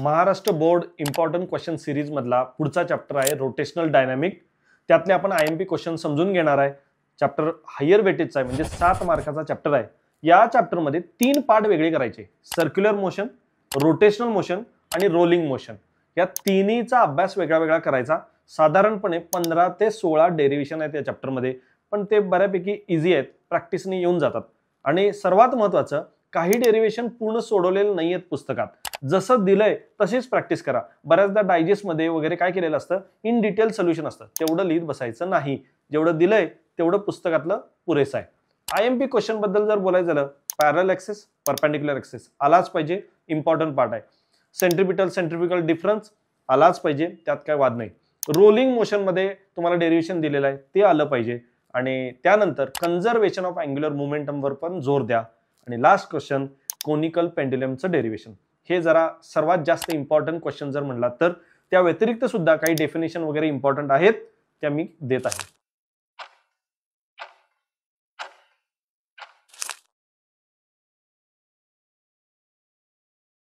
Maharashtra board important question series मधला पुढचा chapter आहे रोटेशनल डायनामिक. त्यातले आपण आयएमपी क्वेश्चन समजून घेणार आहे. चॅप्टर हायर वेटेजचा आहे म्हणजे 7 मार्काचा चॅप्टर आहे. या चॅप्टर मध्ये 3 पार्ट वेगळे करायचे. सर्क्युलर मोशन, रोटेशनल मोशन आणि रोलिंग मोशन. या तिन्हीचा अभ्यास वेगळा वेगळा करायचा. साधारणपणे 15 ते 16 डेरिव्हेशन आहेत या चॅप्टर मध्ये, पण ते बऱ्यापैकी इझी आहेत, प्रॅक्टिसने येऊन जातात. आणि सर्वात महत्त्वाचं, काही डेरिव्हेशन पूर्ण सोडवलेले नाहीयेत पुस्तकात. जसं दिलंय तशीच प्रॅक्टिस करा. बऱ्याचदा डायजेस्ट मध्ये वगैरे काय केलेलं असतं, इन डिटेल सोल्युशन असतं, तेवढं लिहित बसायचं नाही. जेवढं दिलंय तेवढं पुस्तकातलं पुरेसं आहे. आयएमपी क्वेश्चन बद्दल जर बोलायचं झालं, पॅरल ऍक्सिस, परपेंडिक्युलर ऍक्सिस आलाच पाहिजे, इम्पॉर्टंट पार्ट आहे. सेंट्रिपिटल सेंट्रिफ्युगल डिफरन्स आलाच पाहिजे, त्यात काय वाद नाही. रोलिंग मोशन मध्ये तुम्हाला डेरिव्हेशन दिलेलं आहे ते आलं पाहिजे. आणि त्यानंतर कन्झर्वेशन ऑफ अँग्युलर मोमेंटम वर पण जोर द्या. आणि लास्ट क्वेश्चन, कोनिकल पेंड्युलमचं डेरिव्हेशन. हे जरा सर्वात जास्त इम्पॉर्टंट क्वेश्चन जर म्हणला तर त्या व्यतिरिक्त सुद्धा काही डेफिनेशन वगैरे इम्पॉर्टंट आहेत त्या मी देत आहे.